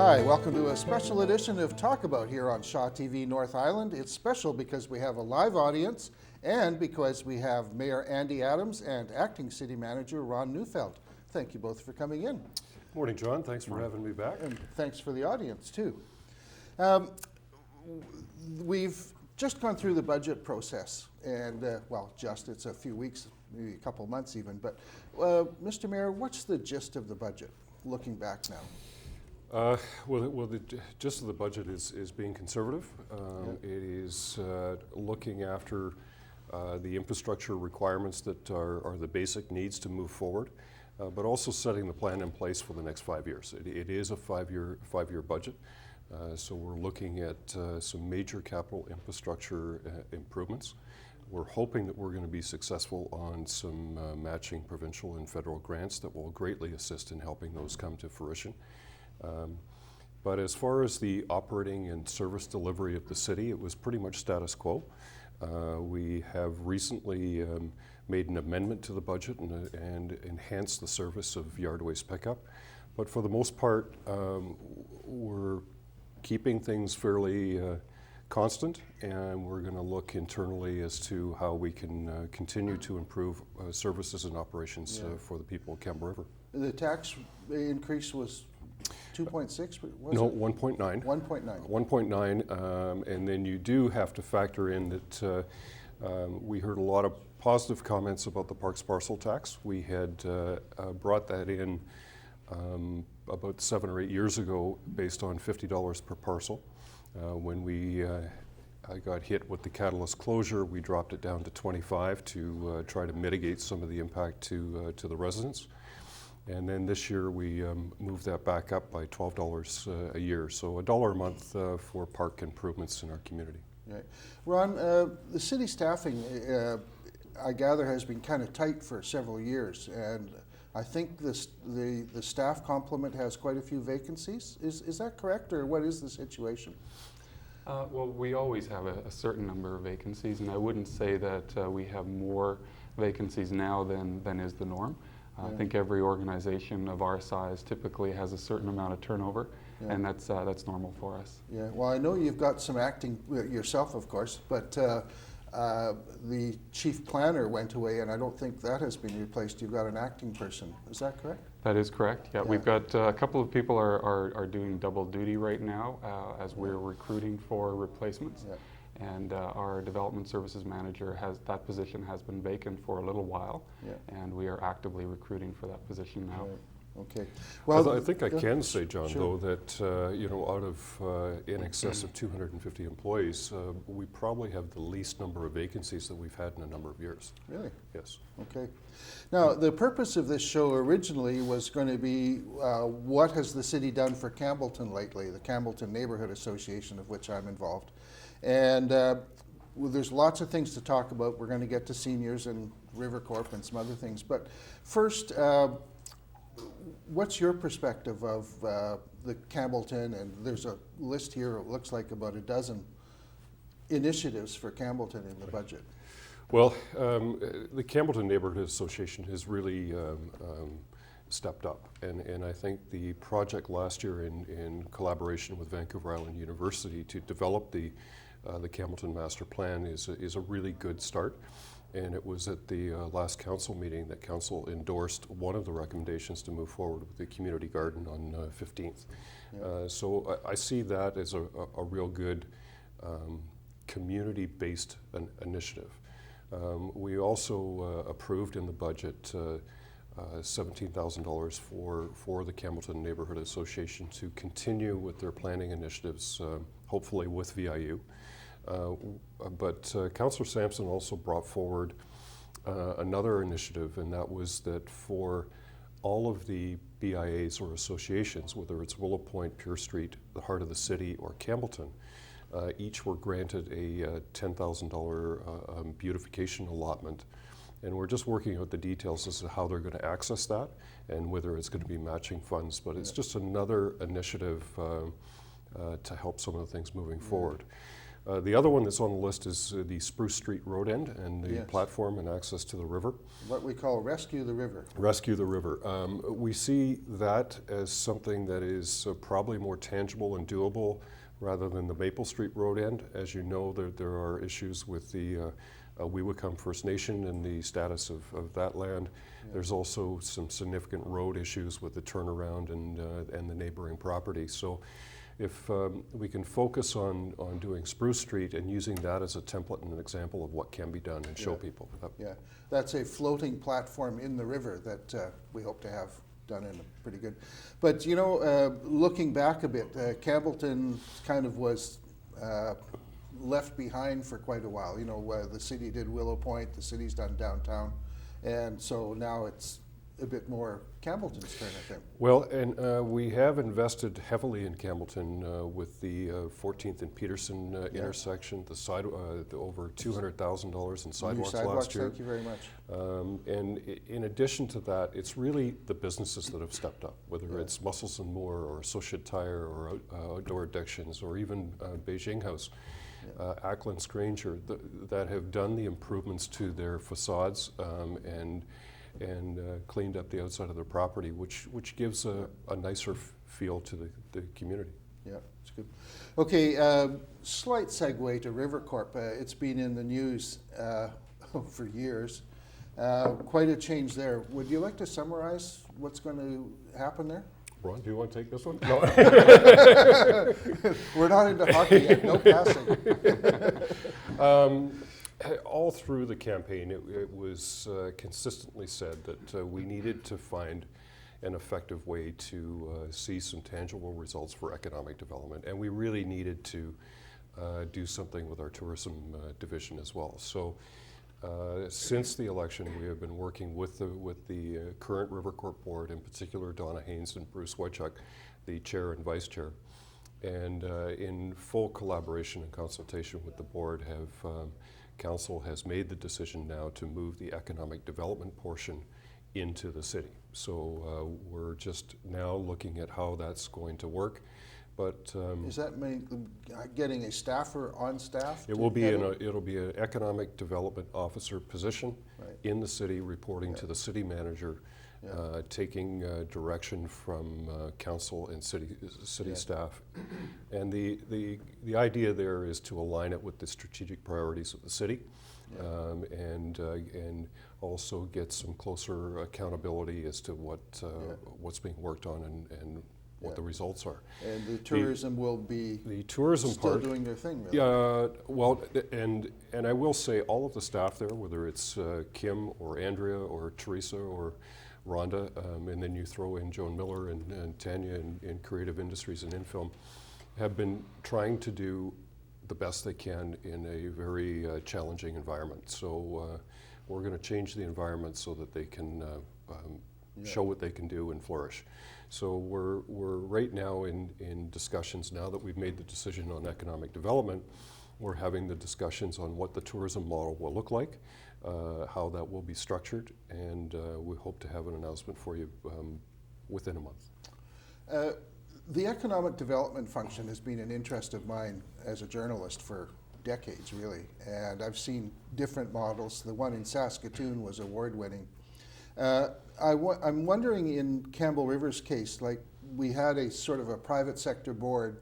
Hi, welcome to a special edition of Talk About here on Shaw TV North Island. It's special because we have a live audience and because we have Mayor Andy Adams and Acting City Manager Ron Neufeld. Thank you both for coming in. Morning, John. Thanks for having me back. And thanks for the audience, too. We've just gone through the budget process, and, it's a few weeks, maybe a couple months even, but Mr. Mayor, what's the gist of the budget, looking back now? The gist of the budget is being conservative. It is looking after the infrastructure requirements that are the basic needs to move forward, but also setting the plan in place for the next 5 years. It is a five-year budget, so we're looking at some major capital infrastructure improvements. We're hoping that we're going to be successful on some matching provincial and federal grants that will greatly assist in helping those come to fruition. But as far as the operating and service delivery of the city, it was pretty much status quo. We have recently made an amendment to the budget and enhanced the service of yard waste pickup. But for the most part, we're keeping things fairly constant, and we're going to look internally as to how we can continue to improve services and operations for the people of Campbell River. The tax increase was 2.6, was No, it? 1.9. 1.9. 1.9, and then you do have to factor in that we heard a lot of positive comments about the parks parcel tax. We had brought that in about 7 or 8 years ago based on $50 per parcel. When I got hit with the catalyst closure, we dropped it down to 25 to try to mitigate some of the impact to the residents. And then this year we moved that back up by $12 a year, so $1 a month for park improvements in our community. Right. Ron, the city staffing, I gather, has been kind of tight for several years, and I think the staff complement has quite a few vacancies. Is that correct, or what is the situation? Well, we always have a certain number of vacancies, and I wouldn't say that we have more vacancies now than is the norm. I think every organization of our size typically has a certain amount of turnover, and that's normal for us. Yeah, well, I know you've got some acting yourself, of course, but the chief planner went away, and I don't think that has been replaced. You've got an acting person. Is that correct? That is correct. Yeah, we've got a couple of people are doing double duty right now as we're recruiting for replacements. Yeah. And our development services manager that position has been vacant for a little while, and we are actively recruiting for that position now. Right. Okay. Well, I think I can say, John, though, that out of in excess of 250 employees, we probably have the least number of vacancies that we've had in a number of years. Really? Yes. Okay. Now, the purpose of this show originally was going to be what has the city done for Campbellton lately, the Campbellton Neighborhood Association, of which I'm involved. And there's lots of things to talk about. We're going to get to seniors and RiverCorp and some other things. But first, what's your perspective of the Campbellton? And there's a list here, it looks like about a dozen initiatives for Campbellton in the budget. Well, the Campbellton Neighborhood Association has really stepped up. And I think the project last year in collaboration with Vancouver Island University to develop the Campbellton Master Plan is a really good start. And it was at the last council meeting that council endorsed one of the recommendations to move forward with the community garden on 15th. So I see that as a real good community-based initiative. We also approved in the budget $17,000 for the Campbellton Neighborhood Association to continue with their planning initiatives, hopefully with VIU. But Councillor Sampson also brought forward another initiative, and that was that for all of the BIAs or associations, whether it's Willow Point, Pure Street, the Heart of the City, or Campbellton, each were granted a $10,000 beautification allotment. And we're just working out the details as to how they're going to access that and whether it's going to be matching funds. But it's just another initiative to help some of the things moving forward. The other one that's on the list is the Spruce Street Road End and the Yes. platform and access to the river. What we call Rescue the River. Rescue the river. We see that as something that is probably more tangible and doable rather than the Maple Street Road End. As you know, there are issues with the Weewacum First Nation and the status of that land. Yeah. There's also some significant road issues with the turnaround and the neighboring property. So if we can focus on doing Spruce Street and using that as a template and an example of what can be done and show Yeah. people. Yeah, that's a floating platform in the river that we hope to have done in pretty good. But you know, looking back a bit, Campbellton kind of was left behind for quite a while. You know, the city did Willow Point, the city's done downtown, and so now it's a bit more Campbellton's turn, I think. Well, and we have invested heavily in Campbellton with the 14th and Peterson Yeah. intersection, the over $200,000 in New sidewalks last year. Thank you very much. And in addition to that, it's really the businesses that have stepped up, whether Yeah. it's Muscles and More or Associate Tire or Outdoor Addictions or even Beijing House, Ackland's Granger, that have done the improvements to their facades and cleaned up the outside of their property, which gives a nicer feel to the community. Yeah, it's good. Okay, slight segue to RiverCorp. It's been in the news for years. Quite a change there. Would you like to summarize what's going to happen there? Ron, do you want to take this one? No. We're not into hockey yet, no passing. All through the campaign, it was consistently said that we needed to find an effective way to see some tangible results for economic development, and we really needed to do something with our tourism division as well. So since the election, we have been working with the current RiverCorp board, in particular Donna Haynes and Bruce Wychuk, the chair and vice chair, and in full collaboration and consultation with the board, council has made the decision now to move the economic development portion into the city. So we're just now looking at how that's going to work. But Is that getting a staffer on staff? it will be it'll be an economic development officer position Right. in the city, reporting to the city manager, Yeah. taking direction from council and city Yeah. staff. And the idea there is to align it with the strategic priorities of the city, Yeah. and also get some closer accountability as to what's being worked on and what Yeah. the results are. And the tourism will be The tourism still part, doing their thing, really. well, and I will say all of the staff there, whether it's Kim or Andrea or Teresa or Rhonda, and then you throw in Joan Miller and Tanya in creative industries and in film, have been trying to do the best they can in a very challenging environment. So we're going to change the environment so that they can show what they can do and flourish. So we're right now in discussions. Now that we've made the decision on economic development, we're having the discussions on what the tourism model will look like, how that will be structured, and we hope to have an announcement for you within a month. The economic development function has been an interest of mine as a journalist for decades, really, and I've seen different models. The one in Saskatoon was award-winning. I'm wondering, in Campbell River's case, like we had a sort of a private sector board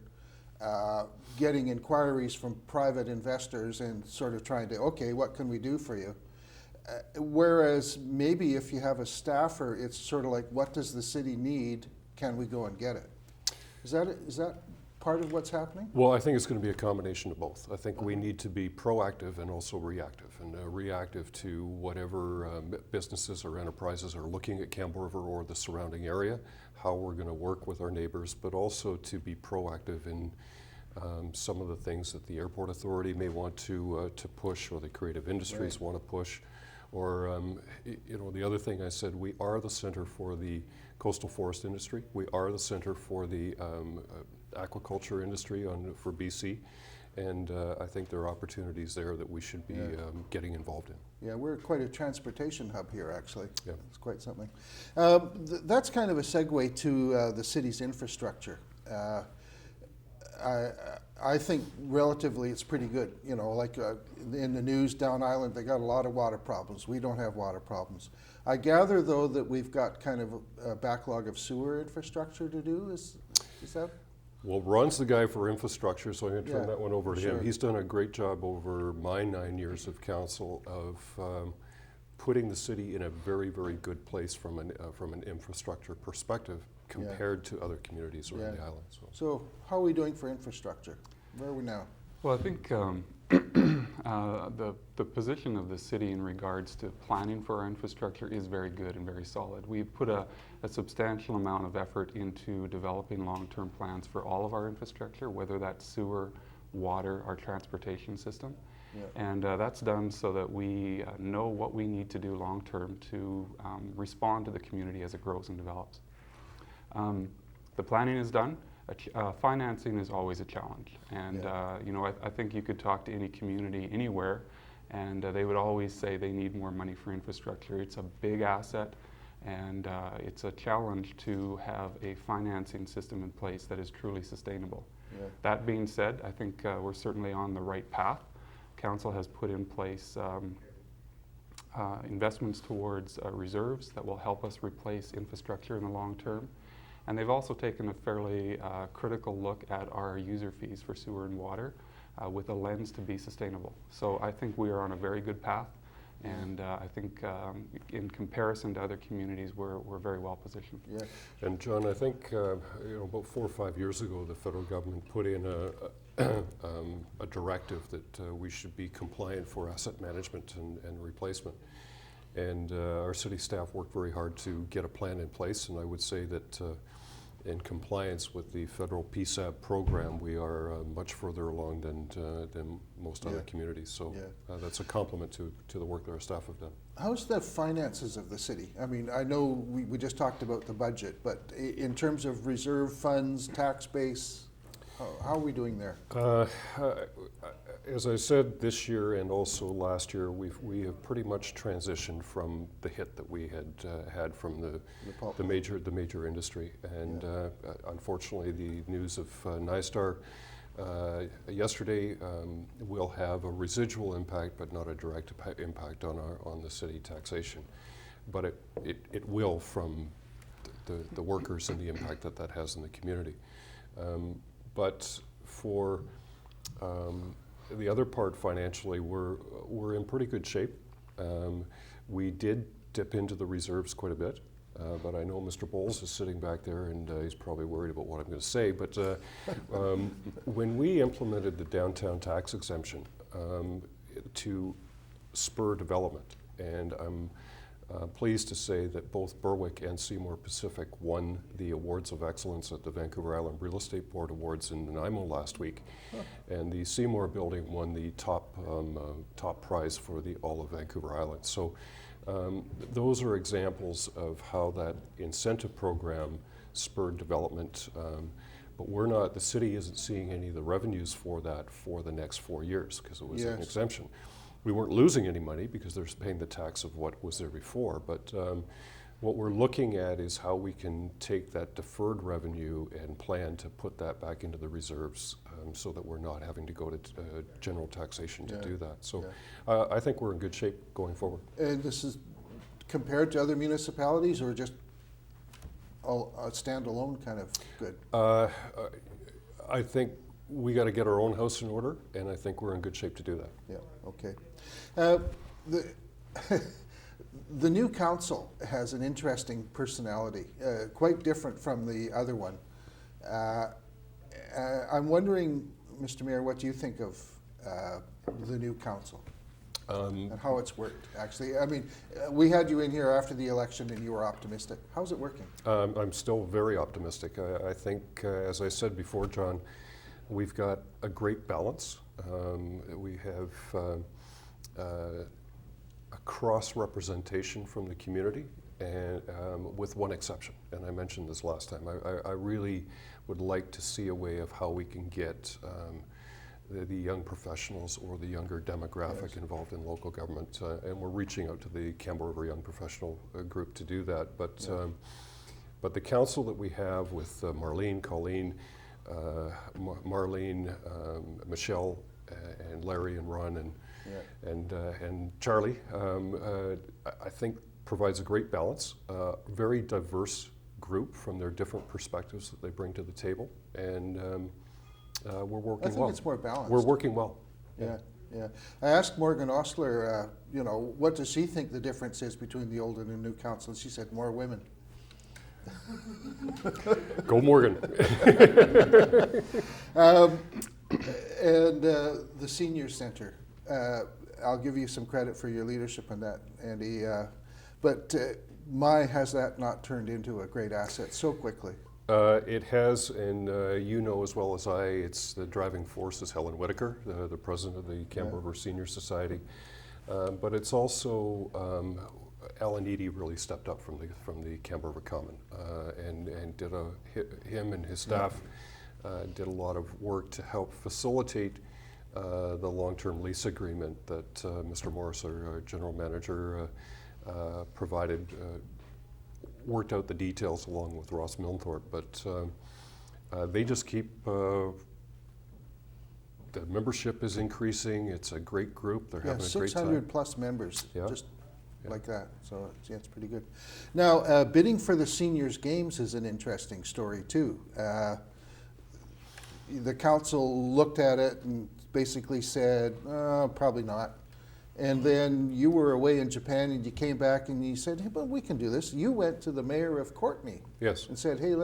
getting inquiries from private investors and sort of trying to, okay, what can we do for you? Whereas maybe if you have a staffer, it's sort of like, what does the city need? Can we go and get it? Is that part of what's happening? Well, I think it's going to be a combination of both. I think we need to be proactive and also reactive, and reactive to whatever businesses or enterprises are looking at Campbell River or the surrounding area, how we're going to work with our neighbors, but also to be proactive in some of the things that the airport authority may want to push, or the creative industries want to push, or the other thing I said, we are the center for the coastal forest industry. We are the center for the aquaculture industry for BC, and I think there are opportunities there that we should be getting involved in. Yeah, we're quite a transportation hub here, actually. Yeah. It's quite something. That's kind of a segue to the city's infrastructure. I think relatively it's pretty good. You know, like in the news down island, they got a lot of water problems. We don't have water problems. I gather though that we've got kind of a backlog of sewer infrastructure to do. Is that? Well, Ron's the guy for infrastructure, so I'm going to turn Yeah, that one over to sure. him. He's done a great job over my 9 years of council of putting the city in a very, very good place from an infrastructure perspective compared to other communities around the island. So how are we doing for infrastructure? Where are we now? Well, I think the position of the city in regards to planning for our infrastructure is very good and very solid. We've put a substantial amount of effort into developing long-term plans for all of our infrastructure, whether that's sewer, water, our transportation system. Yeah. And that's done so that we know what we need to do long-term to respond to the community as it grows and develops. The planning is done. Financing is always a challenge, and you know, I think you could talk to any community anywhere, and they would always say they need more money for infrastructure. It's a big asset, and it's a challenge to have a financing system in place that is truly sustainable. Yeah. That being said, I think we're certainly on the right path. Council has put in place investments towards reserves that will help us replace infrastructure in the long term. And they've also taken a fairly critical look at our user fees for sewer and water with a lens to be sustainable. So I think we are on a very good path, and I think in comparison to other communities, we're very well positioned. Yeah. And John, I think you know, about 4 or 5 years ago, the federal government put in a directive that we should be compliant for asset management and replacement. And our city staff worked very hard to get a plan in place, and I would say that in compliance with the federal PSAP program, we are much further along than most other communities. So that's a compliment to the work that our staff have done. How's the finances of the city? I mean, I know we just talked about the budget, but in terms of reserve funds, tax base, how are we doing there? As I said, this year and also last year, we have pretty much transitioned from the hit that we had from the major industry, and unfortunately, the news of NISTAR yesterday will have a residual impact, but not a direct impact on the city taxation. But it will from the workers and the impact that has in the community. But for the other part financially, we're in pretty good shape. We did dip into the reserves quite a bit, but I know Mr. Bowles is sitting back there and he's probably worried about what I'm going to say. But when we implemented the downtown tax exemption to spur development, and I'm pleased to say that both Berwick and Seymour Pacific won the Awards of Excellence at the Vancouver Island Real Estate Board Awards in Nanaimo last week. And the Seymour building won the top prize for all of Vancouver Island. So those are examples of how that incentive program spurred development. But the city isn't seeing any of the revenues for that for the next 4 years because it was an exemption. We weren't losing any money because they're paying the tax of what was there before, but what we're looking at is how we can take that deferred revenue and plan to put that back into the reserves so that we're not having to go to general taxation to do that. So I think we're in good shape going forward. And this is compared to other municipalities, or just a standalone kind of good? I think we got to get our own house in order, and I think we're in good shape to do that. Yeah, okay. The new council has an interesting personality, quite different from the other one. I'm wondering, Mr. Mayor, what do you think of the new council and how it's worked, actually? I mean, we had you in here after the election and you were optimistic. How's it working? I'm still very optimistic. I think, as I said before, John, we've got a great balance. We have a cross-representation from the community, and with one exception, and I mentioned this last time. I really would like to see a way of how we can get the young professionals or the younger demographic involved in local government, and we're reaching out to the Campbell River Young Professional Group to do that. But the council that we have with Marlene, Colleen, Marlene, Michelle, and Larry and Ron and Charlie, I think provides a great balance. Very diverse group from their different perspectives that they bring to the table, and we're working well. I think it's more balanced. We're working well. Yeah, yeah. I asked Morgan Osler, what does she think the difference is between the old and the new council? And she said more women. Go Morgan. And the senior center, I'll give you some credit for your leadership on that, Andy. But has that not turned into a great asset so quickly? It has, and you know as well as I, it's the driving force is Helen Whitaker, the president of the Campbell River Senior Society. But it's also Alan Eady really stepped up from the Campbell River Common and did him and his staff did a lot of work to help facilitate the long-term lease agreement that Mr. Morris, our general manager, provided. Worked out the details along with Ross Milnthorpe, but they just keep, the membership is increasing. It's a great group. They're having a great time. 600 plus members, just like that. So it's pretty good. Now, bidding for the seniors games is an interesting story too. The council looked at it and basically said, probably not. And then you were away in Japan and you came back and you said, hey, but we can do this. You went to the mayor of Courtenay and said, hey,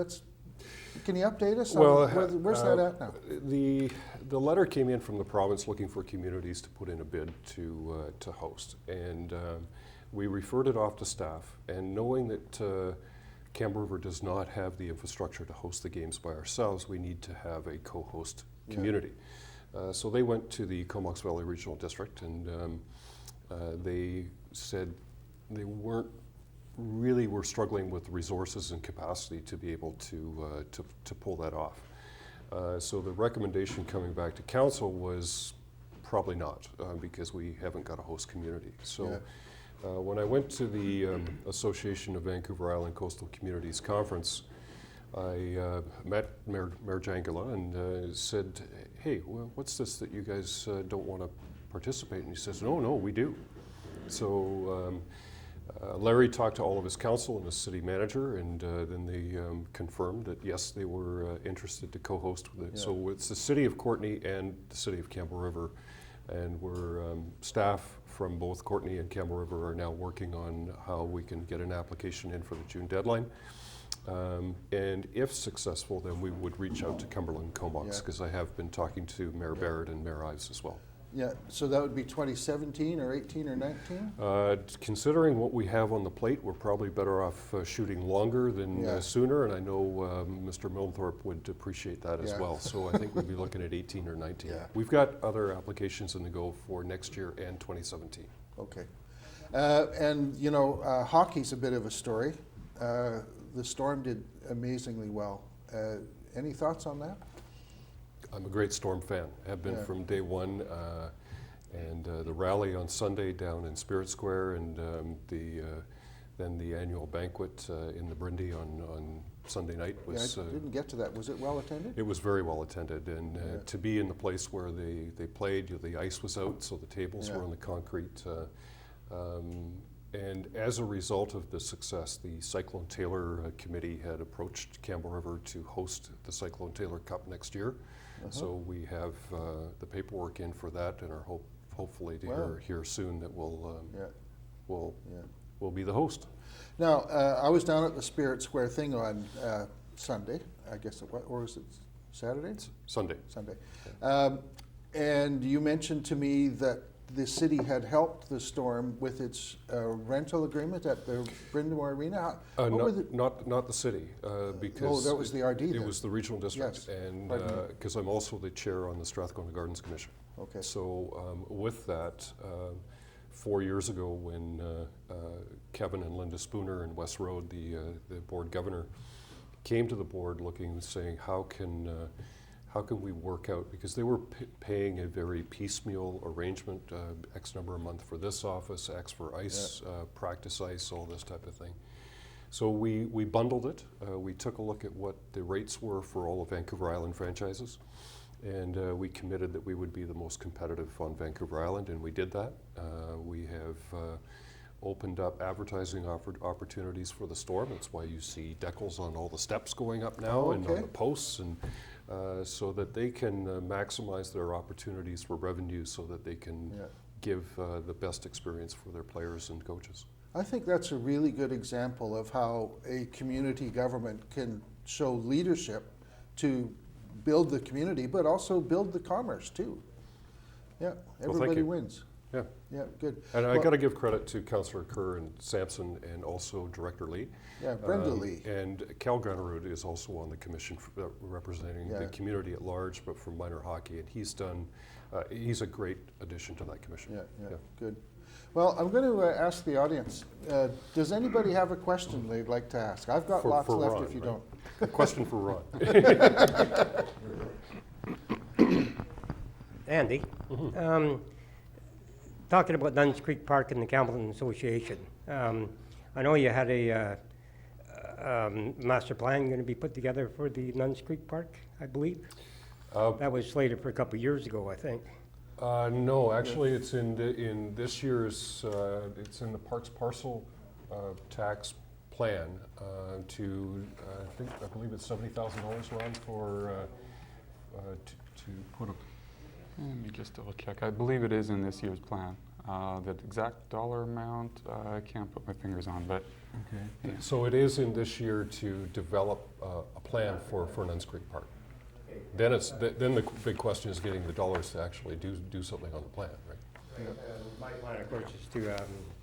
can you update us? Well, where's that at now? The letter came in from the province looking for communities to put in a bid to host. And we referred it off to staff. And knowing that Campbell River does not have the infrastructure to host the games by ourselves, we need to have a co-host community. So they went to the Comox Valley Regional District, and they said they were struggling with resources and capacity to be able to pull that off. So the recommendation coming back to council was probably not, because we haven't got a host community. So when I went to the Association of Vancouver Island Coastal Communities Conference, I met Mayor Jangala and said, hey, well, what's this that you guys don't want to participate? And he says, no, we do. So Larry talked to all of his council and his city manager, and then they confirmed that yes, they were interested to co-host with it. So it's the city of Courtenay and the city of Campbell River, and we're staff from both Courtenay and Campbell River are now working on how we can get an application in for the June deadline. And if successful, then we would reach out to Cumberland Comox, because I have been talking to Mayor Barrett and Mayor Ives as well. Yeah, so that would be 2017 or 18 or 19? Considering what we have on the plate, we're probably better off shooting longer than sooner, and I know Mr. Milnthorpe would appreciate that as well. So I think we'd be looking at 18 or 19. We've got other applications in the go for next year and 2017. Okay. And you know, hockey's a bit of a story. The Storm did amazingly well. Any thoughts on that? I'm a great Storm fan. Have been from day one. And the rally on Sunday down in Spirit Square, and then the annual banquet in the Brindy on Sunday night was. I didn't get to that. Was it well attended? It was very well attended, and to be in the place where they played, the ice was out, so the tables were on the concrete. And as a result of the success, the Cyclone Taylor Committee had approached Campbell River to host the Cyclone Taylor Cup next year. So we have the paperwork in for that, and are hopefully to hear soon that we'll be the host. Now, I was down at the Spirit Square thing on Sunday, I guess it was, or was it Saturday? Sunday. And you mentioned to me that the city had helped the Storm with its rental agreement at the Brindamore Arena. Not the city, because that was the RD. It was the regional district, and because I'm also the chair on the Strathcona Gardens Commission. Okay. So with that, 4 years ago, when Kevin and Linda Spooner and Wes Road, the board governor, came to the board saying, how can we work out, because they were paying a very piecemeal arrangement, X number a month for this office, X for ice, practice ice, all this type of thing. So we bundled it. We took a look at what the rates were for all of Vancouver Island franchises, and we committed that we would be the most competitive on Vancouver Island, and we did that. We have opened up advertising opportunities for the store. That's why you see decals on all the steps going up now and on the posts, and so that they can maximize their opportunities for revenue so that they can give the best experience for their players and coaches. I think that's a really good example of how a community government can show leadership to build the community, but also build the commerce too. Yeah, everybody wins. Yeah. Yeah, good. And I got to give credit to Councillor Kerr and Sampson and also Director Lee. Yeah, Brenda Lee. And Cal Gunnerud is also on the commission for, representing the community at large, but for minor hockey. And he's done, he's a great addition to that commission. Yeah, good. Well, I'm going to ask the audience, does anybody have a question they'd like to ask? I've got lots left Ron, if you don't. A question for Ron. Andy, talking about Nuns Creek Park and the Campbellton Association, I know you had a master plan going to be put together for the Nuns Creek Park, I believe. That was slated for a couple of years ago, I think. No, actually, it's in this year's. It's in the Parks Parcel Tax Plan to I believe it's $70,000, Ron, for to put a. Let me just double check. I believe it is in this year's plan. The exact dollar amount I can't put my fingers on, but okay. Yeah. So it is in this year to develop a plan for Nuns Creek Park. Then the big question is getting the dollars to actually do something on the plan, right? My plan, of course, is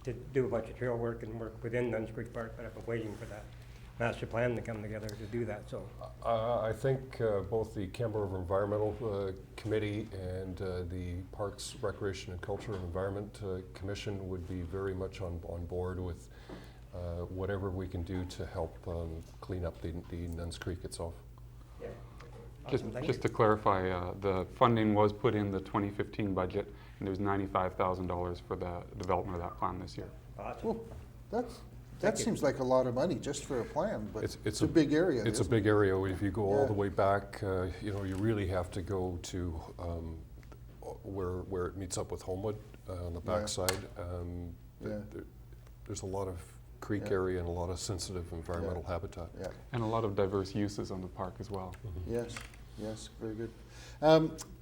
to do a bunch of trail work and work within Nuns Creek Park, but I've been waiting for that master plan to come together to do that. So I think both the Campbell River Environmental Committee and the Parks, Recreation and Culture and Environment Commission would be very much on board with whatever we can do to help clean up the Nuns Creek itself. Yeah. Just to clarify, the funding was put in the 2015 budget, and there's $95,000 for the development of that plan this year. Awesome. Well, that seems like a lot of money just for a plan, but it's a big area. It's a big area. If you go all the way back, you know, you really have to go to where it meets up with Homewood on the backside. There's a lot of creek area and a lot of sensitive environmental habitat. Yeah. And a lot of diverse uses on the park as well. Mm-hmm. Yes, very good.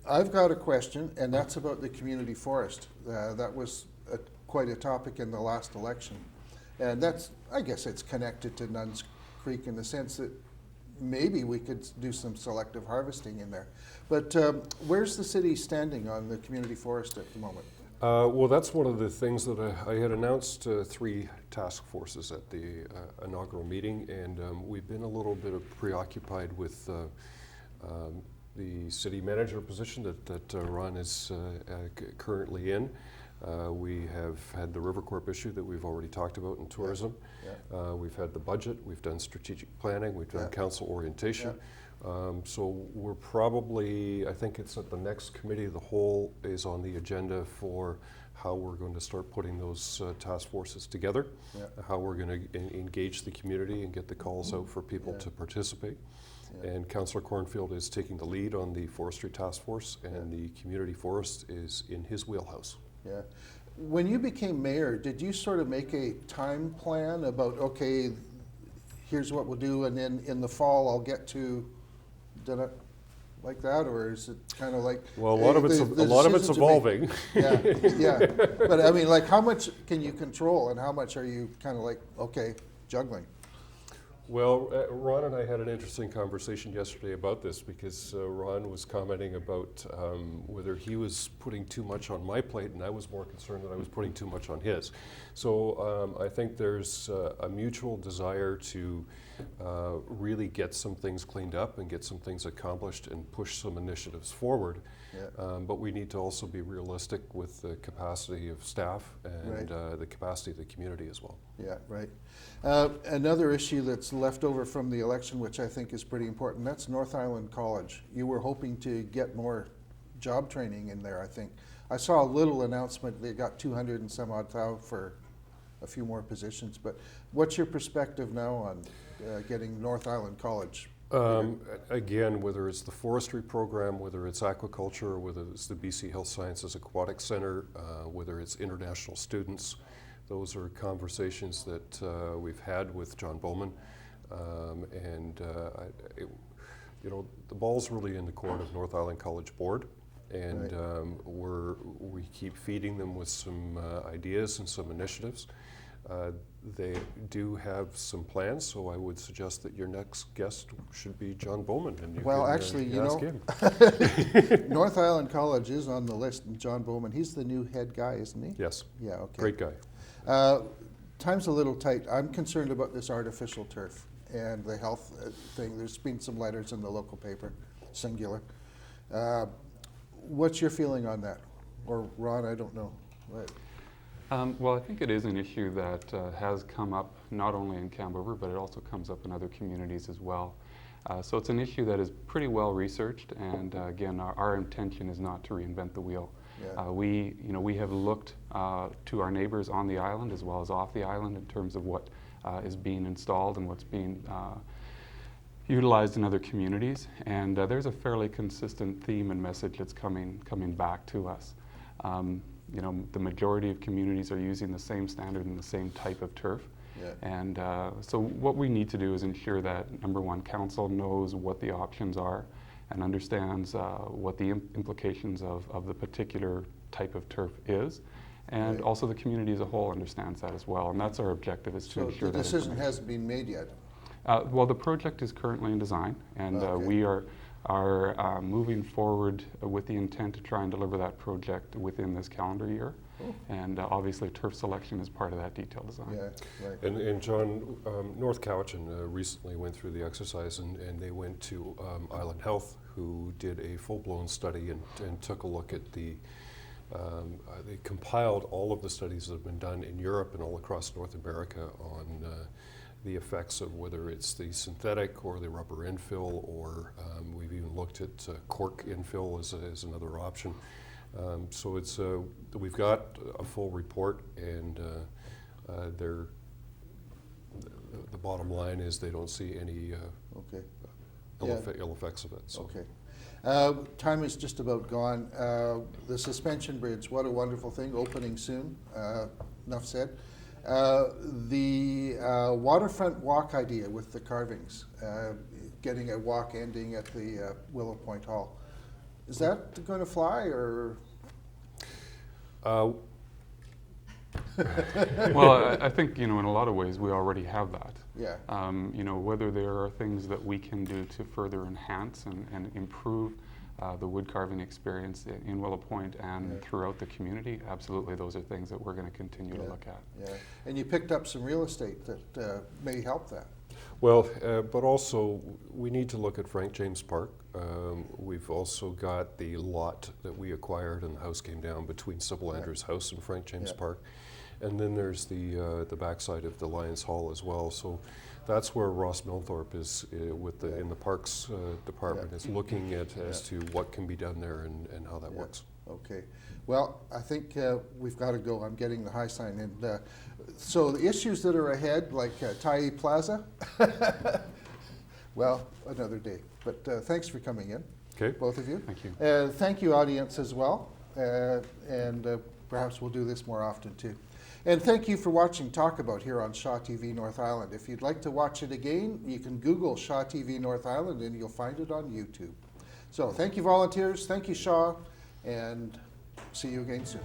I've got a question, and that's about the community forest. That was quite a topic in the last election. And I guess it's connected to Nuns Creek in the sense that maybe we could do some selective harvesting in there. But where's the city standing on the community forest at the moment? Well, that's one of the things that I had announced 3 task forces at the inaugural meeting, and we've been a little bit preoccupied with the city manager position that Ron is currently in. We have had the RiverCorp issue that we've already talked about in tourism. We've had the budget, we've done strategic planning, we've done council orientation. So we're probably, I think it's at the next committee of the whole is on the agenda for how we're going to start putting those task forces together, how we're going to engage the community and get the calls out for people to participate. And Councillor Cornfield is taking the lead on the forestry task force, and the community forest is in his wheelhouse. Yeah. When you became mayor, did you sort of make a time plan about, okay, here's what we'll do, and then in the fall I'll get to, did it like that, or is it kind of like? Well, a lot of it's evolving. Yeah. But I mean, like, how much can you control, and how much are you kind of like, okay, juggling? Well, Ron and I had an interesting conversation yesterday about this, because Ron was commenting about whether he was putting too much on my plate, and I was more concerned that I was putting too much on his. So I think there's a mutual desire to really get some things cleaned up and get some things accomplished and push some initiatives forward. But we need to also be realistic with the capacity of staff and the capacity of the community as well. Yeah, right. Another issue that's left over from the election, which I think is pretty important, that's North Island College. You were hoping to get more job training in there, I think. I saw a little announcement they got 200 and some odd thousand for a few more positions. But what's your perspective now on getting North Island College? Again, whether it's the forestry program, whether it's aquaculture, whether it's the BC Health Sciences Aquatic Center, whether it's international students, those are conversations that we've had with John Bowman. You know, the ball's really in the court of North Island College Board, and right. We keep feeding them with some ideas and some initiatives. They do have some plans, so I would suggest that your next guest should be John Bowman. And well, can, actually, you ask know, him. North Island College is on the list, and John Bowman, he's the new head guy, isn't he? Yes. Yeah, okay. Great guy. Time's a little tight. I'm concerned about this artificial turf and the health thing. There's been some letters in the local paper, singular. What's your feeling on that? Or Ron, I don't know. What? Well, I think it is an issue that has come up not only in Campbellton, but it also comes up in other communities as well. So it's an issue that is pretty well researched, and again, our intention is not to reinvent the wheel. Yeah. We have looked to our neighbors on the island as well as off the island in terms of what is being installed and what's being utilized in other communities, and there's a fairly consistent theme and message that's coming back to us. You know, the majority of communities are using the same standard and the same type of turf. Yeah. And so what we need to do is ensure that, number one, council knows what the options are and understands what the implications of the particular type of turf is. And right. also the community as a whole understands that as well. And that's our objective, is to ensure that. So the decision hasn't been made yet? Well, the project is currently in design, and okay. We are moving forward with the intent to try and deliver that project within this calendar year. Oh. And obviously turf selection is part of that detailed design. Yeah, right. And John, North Cowichan recently went through the exercise, and they went to Island Health, who did a full-blown study and took a look at they compiled all of the studies that have been done in Europe and all across North America on the effects of whether it's the synthetic or the rubber infill, or we've even looked at cork infill as another option. So it's we've got a full report, and the bottom line is they don't see any ill effects of it. So. Okay. Time is just about gone. The suspension bridge, what a wonderful thing, opening soon, enough said. The waterfront walk idea with the carvings, getting a walk ending at the Willow Point Hall. Is that going to fly, or? Well, I think, you know, in a lot of ways we already have that. Yeah. You know, whether there are things that we can do to further enhance and improve the wood carving experience in Willow Point and throughout the community, absolutely, those are things that we're going to continue to look at. Yeah, and you picked up some real estate that may help that. Well, but also we need to look at Frank James Park. We've also got the lot that we acquired, and the house came down between Sybil Andrews' house and Frank James Park. And then there's the backside of the Lions Hall as well. So that's where Ross Milthorpe is in the Parks Department is looking at as to what can be done there and how that works. Okay. Well, I think we've got to go. I'm getting the high sign. And so the issues that are ahead, like Tyee Plaza, well, another day. But thanks for coming in, both of you. Thank you. Thank you, audience, as well. And perhaps we'll do this more often, too. And thank you for watching Talk About here on Shaw TV North Island. If you'd like to watch it again, you can Google Shaw TV North Island and you'll find it on YouTube. So thank you, volunteers. Thank you, Shaw. And see you again soon.